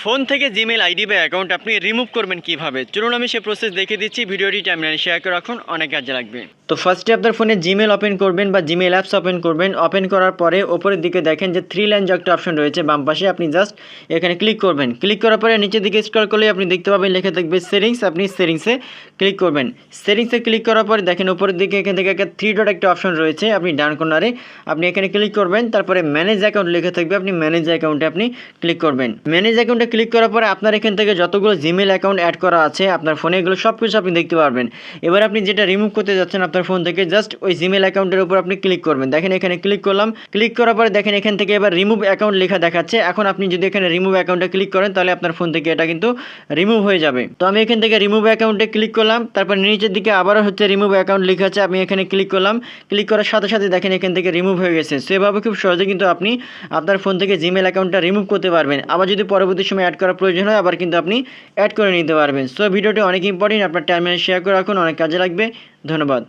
Phone থেকে Gmail ID বা account আপনি রিমুভ করবেন কিভাবে, চলুন আমি সে প্রসেস দেখে দিচ্ছি। ভিডিওটি টাইমলাইনে শেয়ার করে রাখুন, অনেক কাজে লাগবে। তো ফার্স্টে আপনার ফোনে জিমেল ওপেন করবেন বা জিমেল অ্যাপস ওপেন করবেন। ওপেন করার পরে ওপরের দিকে দেখেন যে 3 লাইন যে একটা অপশন রয়েছে বাম পাশে, আপনি জাস্ট এখানে ক্লিক করবেন। ক্লিক করার পরে নিচের দিকে স্ক্রল করলে আপনি দেখতে পাবেন লেখা থাকবে সেটিংস, আপনি সেটিংসে ক্লিক করবেন। সেটিংসে ক্লিক করার পরে দেখেন উপরের দিকে এখান থেকে একটা 3 ডট একটা অপশন রয়েছে, আপনি ডান কর্নারে আপনি এখানে ক্লিক করবেন। তারপরে ম্যানেজ অ্যাকাউন্ট লেখা থাকবে, আপনি ম্যানেজ অ্যাকাউন্টে আপনি ক্লিক করবেন। ম্যানেজ অ্যাকাউন্টে ক্লিক করার পরে আপনার এখান থেকে যতগুলো জিমেল অ্যাকাউন্ট অ্যাড করা আছে আপনার ফোনে, এগুলো সব কিছু আপনি দেখতে পারবেন। এবার আপনি যেটা রিমুভ করতে যাচ্ছেন আপনার ফোন থেকে, জাস্ট ওই জিমেল অ্যাকাউন্টের উপর আপনি ক্লিক করবেন। দেখেন এখানে ক্লিক করলাম। ক্লিক করার পরে দেখেন এখান থেকে এবার রিমুভ অ্যাকাউন্ট লেখা দেখাচ্ছে। এখন আপনি যদি এখানে রিমুভ অ্যাকাউন্টে ক্লিক করেন তাহলে আপনার ফোন থেকে এটা কিন্তু রিমুভ হয়ে যাবে। তো আমি এখান থেকে রিমুভ অ্যাকাউন্টে ক্লিক করলাম। তারপর নিচের দিকে আবারও হচ্ছে রিমুভ অ্যাকাউন্ট লেখা আছে, আমি এখানে ক্লিক করলাম। ক্লিক করার সাথে সাথে দেখেন এখান থেকে রিমুভ হয়ে গেছে। সেভাবে খুব সহজে কিন্তু আপনি আপনার ফোন থেকে জিমেল অ্যাকাউন্টটা রিমুভ করতে পারবেন। আবার যদি পরবর্তী সময় অ্যাড করার প্রয়োজন হয় আবার কিন্তু আপনি অ্যাড করে নিতে পারবেন। সো ভিডিওটি অনেক ইম্পর্টেন্ট, আপনার টাইমলাইনে শেয়ার করে রাখুন, অনেক কাজে লাগবে। ধন্যবাদ।